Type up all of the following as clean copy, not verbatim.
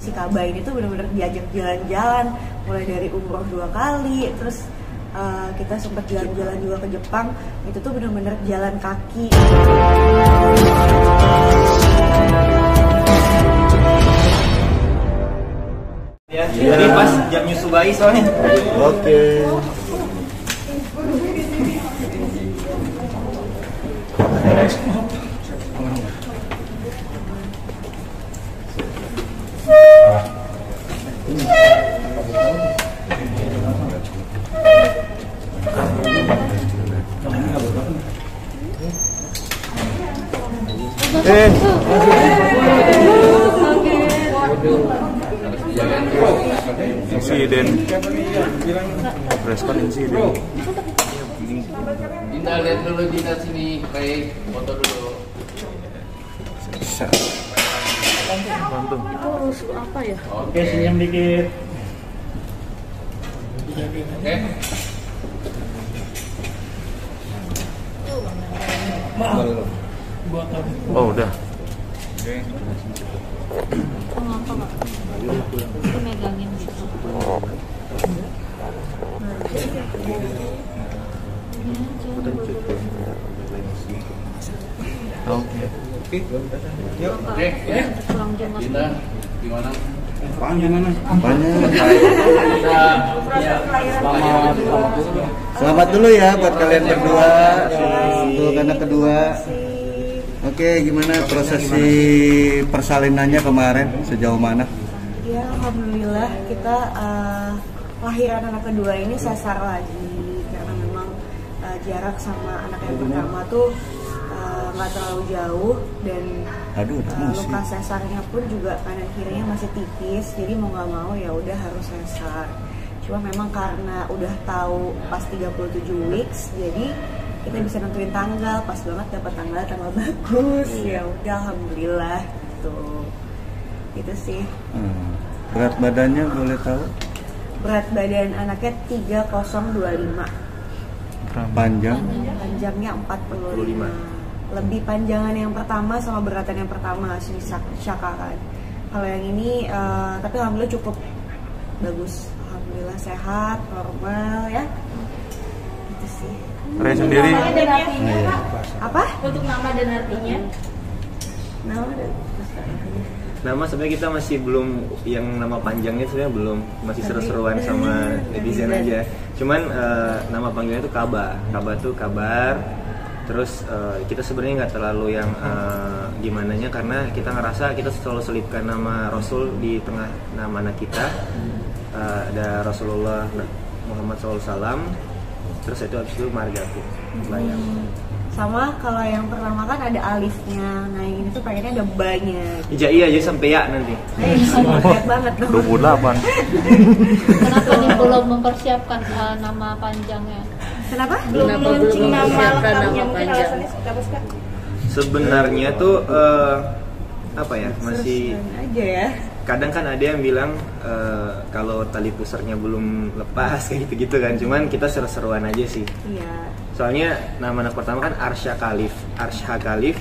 Si Kaba ini tuh benar-benar diajak jalan-jalan, mulai dari umroh 2 kali, terus kita sempat jalan-jalan juga ke Jepang. Itu tuh benar-benar jalan kaki. Ya, jadi pas jam nyusu bayi soalnya. Oke. Insiden, respon insiden. Dinda lihat dulu Dinda sini, baik foto dulu. Bantu. Itu apa ya? Oke, senyum dikit. Oke. Oh udah. Ngapa nggak? Itu megangin gitu. Oke. Yuk. Oke. Pulang jam Dinda gimana? Apaan gimana? Apanya? Selamat dulu ya buat kalian berdua untuk anak kedua. Oke, gimana prosesi persalinannya kemarin sejauh mana? Ya, alhamdulillah kita lahiran anak kedua ini sesar lagi karena memang jarak sama anak yang pertama tuh nggak terlalu jauh dan luka sesarnya pun juga kanan kirinya masih tipis, jadi mau nggak mau ya udah harus sesar. Cuma memang karena udah tahu pas 37 weeks, jadi kita bisa nentuin tanggal, pas banget dapat tanggal bagus. Ya udah alhamdulillah gitu. Itu sih. Berat badannya boleh tahu? Berat badan anaknya 3025. Panjang? Panjangnya 45. Lebih panjangan yang pertama sama beratan yang pertama si Shaka kan. Kalau yang ini tapi alhamdulillah cukup bagus. Alhamdulillah sehat, normal ya. Gitu sih. Ray sendiri. Apa? Untuk nama dan artinya? Nama sebenarnya kita masih belum, yang nama panjangnya sebenarnya belum, masih seru-seruan sama netizen aja. Cuman nama panggilnya itu Kaba. Kaba tuh kabar. Terus kita sebenarnya nggak terlalu yang gimananya, karena kita ngerasa kita selalu selipkan nama Rasul di tengah nama anak kita. Ada Rasulullah Muhammad SAW. Terus itu habis itu Margaret bayang. Sama kalau yang pertama kan ada alifnya, nah yang ini tuh pengennya ada banyak. Iya aja sampai ya nanti. Berat banget dong. 28. Kenapa nih belum mempersiapkan nama panjangnya? Kenapa? Belum launching nama panjang. Sebenarnya tuh apa ya, masih aja ya. Kadang kan ada yang bilang kalau tali pusarnya belum lepas kayak gitu-gitu kan. Cuman kita seru-seruan aja sih. Iya. Soalnya nama anak pertama kan Arsha Khalif.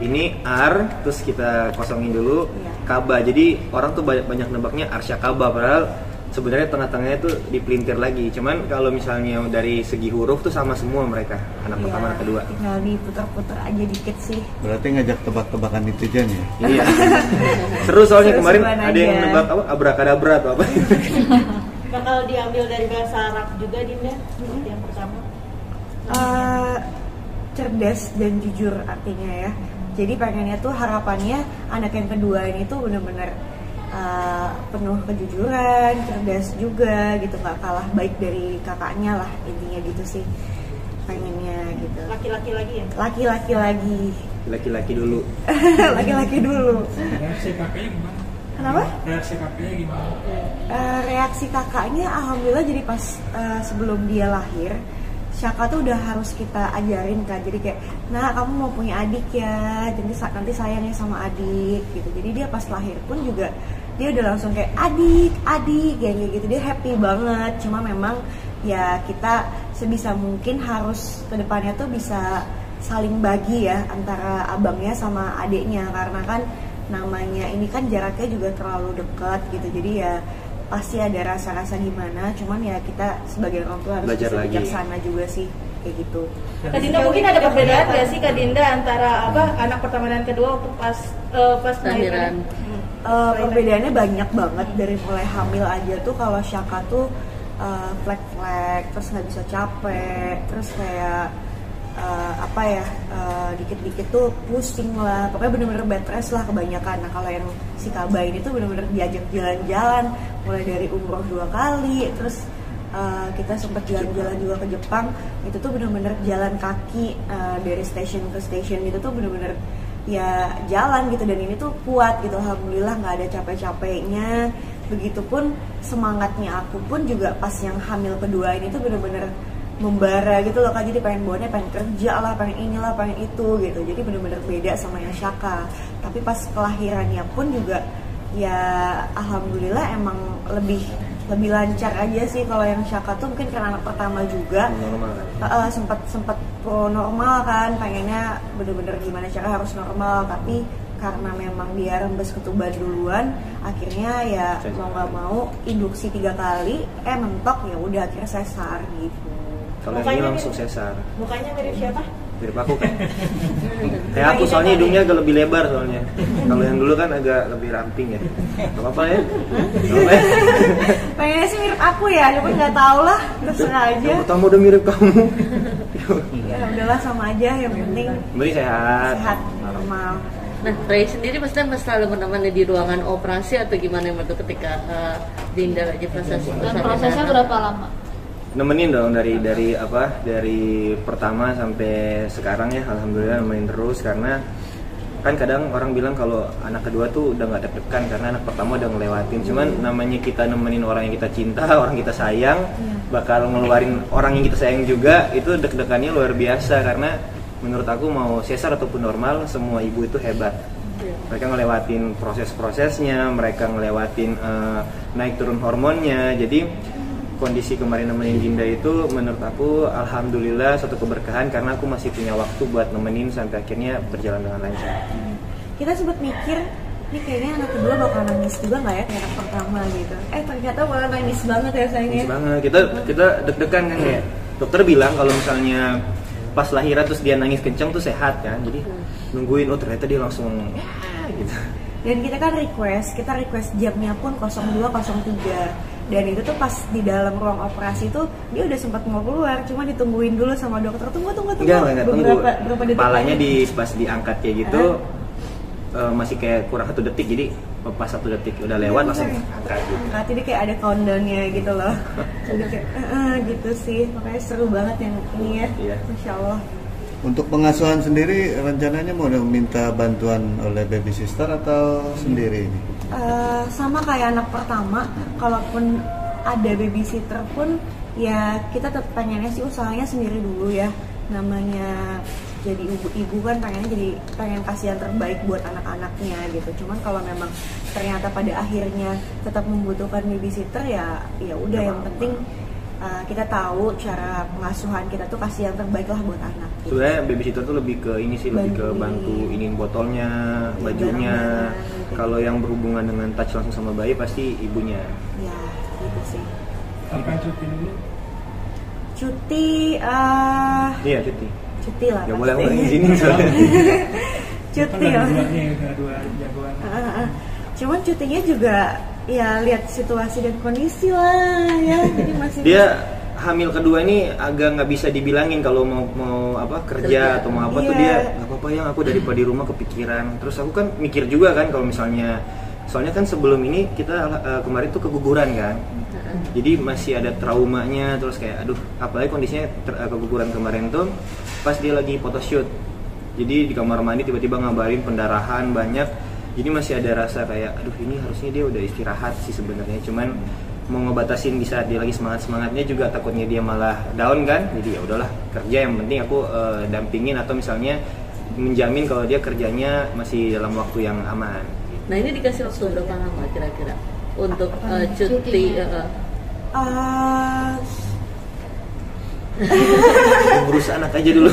Ini R terus kita kosongin dulu, iya. Kaba. Jadi orang tuh banyak nebaknya Arsha Kaba, padahal sebenarnya tengah-tengahnya tuh dipelintir lagi. Cuman kalau misalnya dari segi huruf tuh sama semua mereka, anak pertama anak kedua. Tinggal diputar-putar aja dikit sih. Berarti ngajak tebak-tebakan netizen ya? Iya. Seru soalnya kemarin Seru-seruan ada yang aja. nebak apa abrakadabra atau apa. Bakal diambil dari bahasa Arab juga Dinda, seperti yang pertama. Cerdas dan jujur artinya ya. Jadi pengennya tuh harapannya anak yang kedua ini tuh bener-bener penuh kejujuran, cerdas juga gitu, nggak kalah baik dari kakaknya lah, intinya gitu sih pengennya gitu. Laki-laki lagi ya? Laki-laki lagi. Laki-laki dulu. Laki-laki dulu. Reaksi kakaknya gimana? Kenapa? Reaksi kakaknya gimana? Reaksi kakaknya alhamdulillah, jadi pas sebelum dia lahir Shaka tuh udah harus kita ajarin kan, jadi kayak, nah kamu mau punya adik ya, jadi nanti sayangnya sama adik gitu. Jadi dia pas lahir pun juga dia udah langsung kayak adik kayak gitu, dia happy banget. Cuma memang ya kita sebisa mungkin harus kedepannya tuh bisa saling bagi ya antara abangnya sama adiknya, karena kan namanya ini kan jaraknya juga terlalu dekat gitu, jadi ya pasti ada rasa-rasa gimana, cuman ya kita sebagai orang tua harus Belajar bisa lagi. bijaksana juga sih kayak gitu. Kak Dinda mungkin ada perbedaan nggak sih Kak Dinda antara anak pertama dan kedua waktu pas Lahiran. Perbedaannya banyak banget, dari mulai hamil aja tuh kalau Syaka tuh flek-flek, terus nggak bisa capek, terus kayak dikit-dikit tuh pusing lah, pokoknya bener-bener bed rest lah kebanyakan. Nah kalau yang si Kaba ini tuh bener-bener diajak jalan-jalan, mulai dari umroh 2 kali, terus kita sempat jalan-jalan juga ke Jepang, itu tuh bener-bener jalan kaki dari station ke station gitu tuh bener-bener ya jalan gitu, dan ini tuh kuat gitu, alhamdulillah nggak ada capek-capeknya. Begitupun semangatnya aku pun juga pas yang hamil kedua ini tuh bener-bener membara gitu loh Kak, jadi pengen bawanya pengen kerja lah, pengen inilah, pengen itu gitu, jadi bener-bener beda sama yang Syaka. Tapi pas kelahirannya pun juga ya alhamdulillah emang lebih lancar aja sih. Kalau yang Syaka tuh mungkin karena anak pertama juga Normal kan? sempat pro normal kan, pengennya bener-bener gimana cara harus normal, tapi karena memang dia rembes ketuban duluan, akhirnya ya mau nggak mau induksi 3 kali, mentok, ya udah akhirnya sesar gitu. Kalau yang ini langsung sesar. Mukanya mirip siapa? Mirip aku kan? Kayak aku soalnya hidungnya agak lebih lebar soalnya. Kalau yang dulu kan agak lebih ramping ya. Gak apa-apa ya? Gak apa ya? Pengennya sih mirip aku ya, cuma nggak tahu lah, terserah aja. Yang pertama udah mirip kamu. Ya udahlah sama aja, yang penting Beri sehat, normal. Nah, Ray sendiri maksudnya selalu menemani di ruangan operasi atau gimana waktu ketika Dinda lagi proses Dan prosesnya berapa lama? Nemenin dong dari pertama sampai sekarang ya, alhamdulillah nemenin terus. Karena kan kadang orang bilang kalau anak kedua tuh udah nggak deg-degan karena anak pertama udah ngelewatin. Cuman namanya kita nemenin orang yang kita cinta, orang kita sayang, bakal ngeluarin orang yang kita sayang juga, itu deg-degannya luar biasa. Karena menurut aku mau sesar ataupun normal, semua ibu itu hebat. Mereka ngelewatin proses-prosesnya, mereka ngelewatin naik turun hormonnya. Jadi kondisi kemarin nemenin Dinda itu menurut aku alhamdulillah suatu keberkahan, karena aku masih punya waktu buat nemenin sampai akhirnya berjalan dengan lancar. Kita sempat mikir, ini kayaknya anak kedua bakal nangis juga nggak ya kayak anak pertama gitu. Ternyata malah nangis banget ya sayangnya. Nangis banget, kita deg-degan kan kayak dokter bilang kalau misalnya pas lahiran terus dia nangis kenceng tuh sehat kan, jadi nungguin, oh ternyata dia langsung gitu. Dan kita kan request jamnya pun 02.03. Dan itu tuh pas di dalam ruang operasi tuh dia udah sempat mau keluar, cuma ditungguin dulu sama dokter. Tunggu. Enggak tunggu. Berapa detik Palanya lagi? pas diangkat kayak gitu masih kayak kurang 1 detik, jadi pas 1 detik udah lewat langsung angkat gitu. Angkat, jadi kayak ada countdownnya gitu loh. Jadi kayak gitu sih, makanya seru banget yang ini ya. Iya. Masya Allah. Untuk pengasuhan sendiri rencananya mau minta bantuan oleh baby sister atau sendiri ini? Sama kayak anak pertama, kalaupun ada babysitter pun ya kita tetap pengennya sih usahanya sendiri dulu ya. Namanya jadi ibu kan pengen kasih yang terbaik buat anak-anaknya gitu. Cuman kalau memang ternyata pada akhirnya tetap membutuhkan babysitter ya udah, yang penting kita tahu cara pengasuhan kita tuh kasih yang terbaik lah buat anak. Sebenarnya babysitter tuh lebih ke ini sih, lebih ke bantu iniin botolnya, bajunya. Kalau yang berhubungan dengan touch langsung sama bayi pasti ibunya. Ya, gitu sih. Kapan cuti dulu? Cuti, Iya, cuti. cuti lah. Gak pasti. boleh orang izinin soalnya. Cuti Kan lah. ada duanya, udah 2 jagoan. Cuman cutinya juga ya lihat situasi dan kondisi lah ya. Jadi masih Dia hamil kedua ini agak nggak bisa dibilangin kalau mau kerja atau mau apa tuh, dia nggak apa-apa ya, aku daripada di rumah kepikiran. Terus aku kan mikir juga kan kalau misalnya, soalnya kan sebelum ini kita kemarin tuh keguguran kan, jadi masih ada traumanya. Terus kayak aduh, apalagi kondisinya keguguran kemarin tuh pas dia lagi photoshoot, jadi di kamar mandi tiba-tiba ngabarin pendarahan banyak. Jadi masih ada rasa kayak aduh, ini harusnya dia udah istirahat sih sebenarnya, cuman mau ngebatasin di saat dia lagi semangatnya juga takutnya dia malah down kan. Jadi ya udahlah, kerja yang penting aku dampingin atau misalnya menjamin kalau dia kerjanya masih dalam waktu yang aman. Nah, ini dikasih waktu berapa lama kira-kira untuk cuti? Urus anak aja dulu.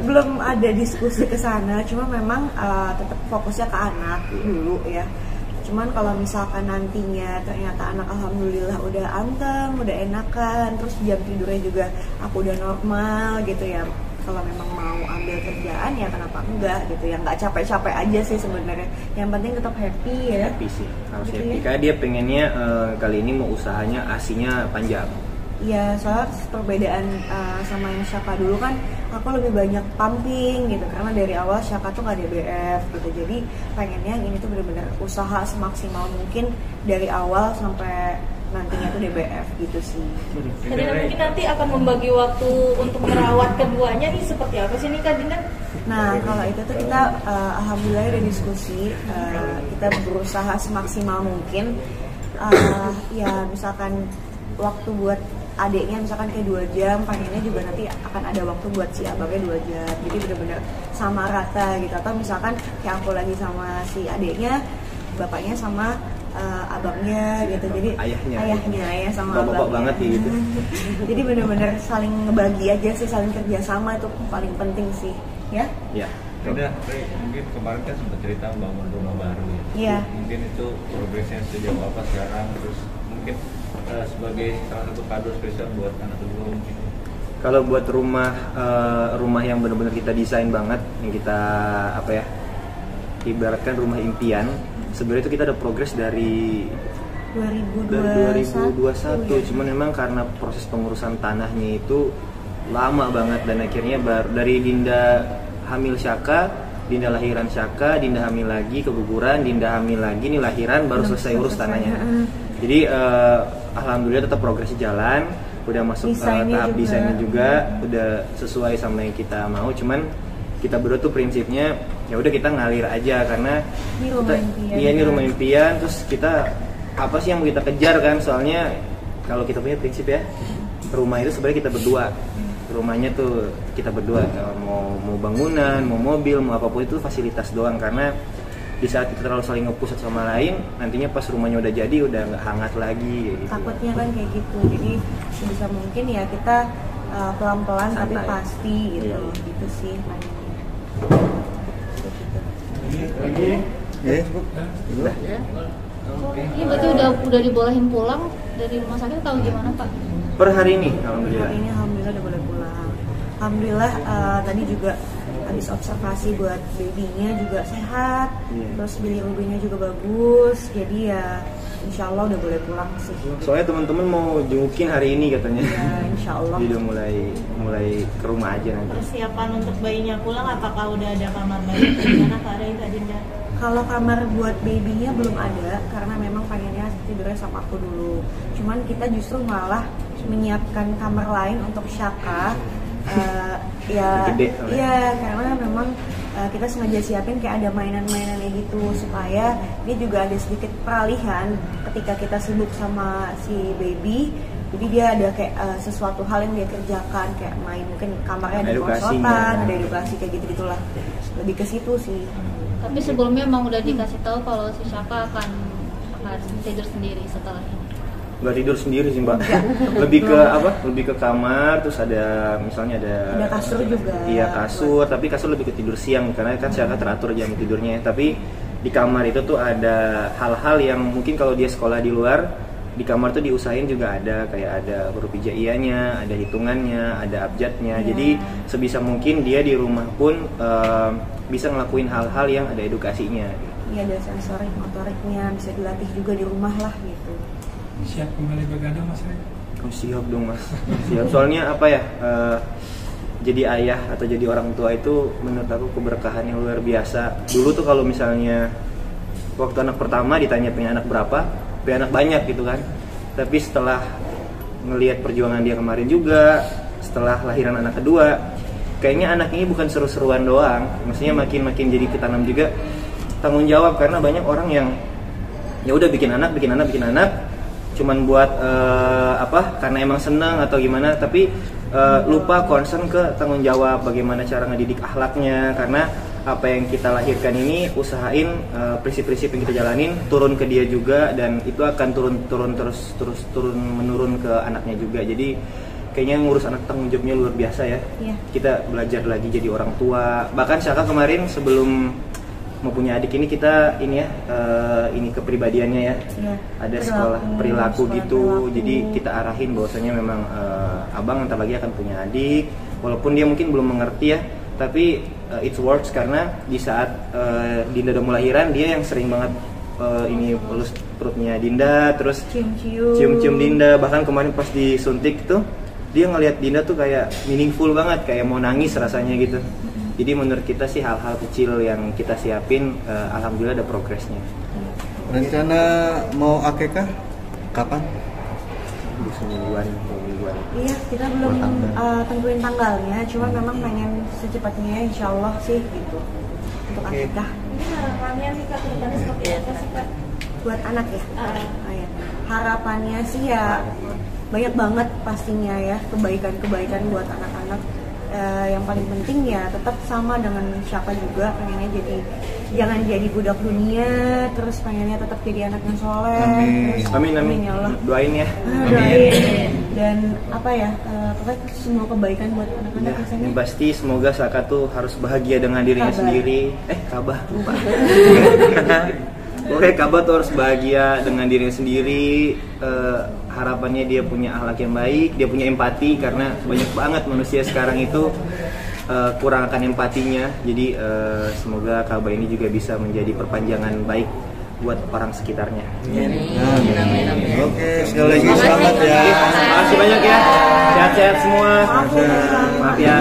belum ada diskusi ke sana, cuma memang tetap fokusnya ke anak dulu ya. Cuman kalau misalkan nantinya ternyata anak alhamdulillah udah anteng, udah enakan, terus jam tidurnya juga aku udah normal gitu ya. Kalau memang mau ambil kerjaan ya kenapa enggak gitu ya, nggak capek-capek aja sih sebenarnya. Yang penting tetap happy ya. Happy sih, harus Gitu happy. ya. Karena dia pengennya kali ini mau usahanya asinya panjang. Iya, soalnya perbedaan sama yang Syaka dulu kan aku lebih banyak pumping gitu, karena dari awal Syaka tuh nggak DBF gitu. Jadi pengennya ini tuh benar-benar usaha semaksimal mungkin dari awal sampai nantinya tuh DBF gitu sih. Tadi mungkin nanti akan membagi waktu untuk merawat keduanya nih seperti apa sih nih Kak Dinda? Nah kalau itu tuh kita alhamdulillah udah diskusi, kita berusaha semaksimal mungkin. Ya misalkan waktu buat adiknya misalkan kayak 2 jam, pengennya juga nanti akan ada waktu buat si abangnya 2 jam. Jadi benar-benar sama rata gitu. Atau misalkan kayak aku lagi sama si adiknya, bapaknya sama abangnya gitu. Jadi ayahnya ayah sama bapak abangnya. banget ya gitu. Jadi benar-benar saling ngebagi aja sih, saling kerjasama itu paling penting sih ya. Ya. Udah, mungkin kemarin kan sempat cerita bangun rumah baru ya. Iya. Mungkin itu progresnya sejauh apa sekarang, terus mungkin sebagai salah satu kado spesial buat anak kedua mungkin. Kalau buat rumah yang benar-benar kita desain banget, yang kita apa ya, ibaratkan rumah impian. Sebenarnya itu kita ada progres dari 2021, ya. Cuman memang karena proses pengurusan tanahnya itu lama banget dan akhirnya dari Dinda hamil Syaka, Dinda lahiran Syaka, Dinda hamil lagi keguguran, Dinda hamil lagi nih lahiran baru selesai urus tanahnya. Jadi alhamdulillah tetap progresnya jalan, udah masuk tahap desainnya juga udah sesuai sama yang kita mau. Cuman kita berdua tuh prinsipnya ya udah kita ngalir aja karena ini rumah impian, terus kita apa sih yang mau kita kejar kan, soalnya kalau kita punya prinsip ya, rumah itu sebenarnya kita berdua, rumahnya tuh kita berdua, mau bangunan, mau mobil, mau apapun itu fasilitas doang. Karena di saat kita terlalu saling nge-push sama lain, nantinya pas rumahnya udah jadi udah nggak hangat lagi gitu. Takutnya kan kayak gitu, jadi sebisa mungkin ya kita pelan-pelan tapi pasti gitu. Iya. Gitu sih Lagi. Udah. Ini berarti udah dibolehin pulang dari rumah sakit atau gimana Pak? Per hari ini alhamdulillah. Hari ini alhamdulillah udah boleh pulang. Alhamdulillah tadi juga habis observasi buat babynya juga sehat, terus bilirubinnya juga bagus, jadi ya insya Allah udah boleh pulang sih. Soalnya teman-teman mau jengukin hari ini katanya. Ya insya Allah. Jadi udah mulai ke rumah aja nanti. Persiapan untuk bayinya pulang, apakah udah ada kamar bayi? Gimana Kak Dinda? Kalau kamar buat babynya belum ada, karena memang pengennya tidurnya sama aku dulu. Cuman kita justru malah menyiapkan kamar lain untuk Syaka. Karena memang kita sengaja siapin kayak ada mainan-mainannya gitu supaya dia juga ada sedikit peralihan ketika kita sibuk sama si baby. Jadi dia ada kayak sesuatu hal yang dia kerjakan, kayak main, mungkin kamarnya ada konsultan, ada edukasi kayak gitu-gitulah. Lebih ke situ sih. Tapi sebelumnya emang udah dikasih tahu kalau si Syaka akan tidur sendiri setelah ini. Nggak tidur sendiri sih Mbak. Lebih ke apa? Lebih ke kamar, terus ada misalnya ada kasur juga. Iya kasur, tapi kasur lebih ke tidur siang karena kan Syaka teratur jam tidurnya. Tapi di kamar itu tuh ada hal-hal yang mungkin kalau dia sekolah di luar, di kamar tuh diusahain juga ada kayak ada huruf hijaiyahnya, ada hitungannya, ada abjadnya. Jadi sebisa mungkin dia di rumah pun bisa ngelakuin hal-hal yang ada edukasinya. Iya, ada sensorik, motoriknya bisa dilatih juga di rumah lah gitu. Siap kembali begadang Mas Rey? Oh, siap dong Mas. Siap. Soalnya apa ya? Jadi ayah atau jadi orang tua itu menurut aku keberkahan yang luar biasa. Dulu tuh kalau misalnya waktu anak pertama ditanya punya anak berapa, punya anak banyak gitu kan. Tapi setelah ngelihat perjuangan dia kemarin juga, setelah lahiran anak kedua, kayaknya anak ini bukan seru-seruan doang. Maksudnya makin jadi ketanam juga tanggung jawab, karena banyak orang yang ya udah bikin anak, cuman buat karena emang senang atau gimana, tapi lupa concern ke tanggung jawab bagaimana cara ngedidik akhlaknya. Karena apa yang kita lahirkan ini usahain prinsip-prinsip yang kita jalanin turun ke dia juga, dan itu akan turun menurun ke anaknya juga. Jadi kayaknya ngurus anak tanggung jawabnya luar biasa ya. Iya. Kita belajar lagi jadi orang tua. Bahkan Syaka kemarin sebelum mau punya adik ini kita ini ya ini kepribadiannya ya. Iya. Ada sekolah perilaku sekolah gitu. perilaku. Jadi kita arahin bahwasanya memang abang ntar lagi akan punya adik. Walaupun dia mungkin belum mengerti ya, tapi it works karena di saat Dinda udah melahiran dia yang sering banget ini pelus perutnya Dinda, terus cium-cium Dinda. Bahkan kemarin pas disuntik tuh dia ngelihat Dinda tuh kayak meaningful banget, kayak mau nangis rasanya gitu. Jadi menurut kita sih hal-hal kecil yang kita siapin, alhamdulillah ada progresnya. Rencana mau akekah kapan? Semingguan. Iya, kita belum tentuin tanggalnya, cuma memang pengen secepatnya insya Allah sih gitu untuk akikah. Ini harapannya nih Kak, kedepannya seperti apa sih Kak? Buat anak ya? Ya. Harapannya sih ya banyak banget pastinya ya, kebaikan-kebaikan buat anak-anak. Yang paling penting ya tetap sama dengan Syaka juga, pengennya jadi jangan jadi budak dunia, terus pengennya tetap jadi anak yang soleh. Amin. Ya Allah. Doain ya. Doain. Dan apa ya, pokoknya semua kebaikan buat anak-anak Ya, rasanya. yang pasti semoga Syaka tuh harus bahagia dengan dirinya sendiri. Kabah lupa. Oke, Kabah tuh harus bahagia dengan dirinya sendiri. Harapannya dia punya akhlak yang baik, dia punya empati karena banyak banget manusia sekarang itu kurang akan empatinya. Jadi semoga Kabah ini juga bisa menjadi perpanjangan baik buat orang sekitarnya. Amin. Oke, sekali lagi selamat ya. Terima kasih banyak ya. Sehat-sehat semua. Maaf ya.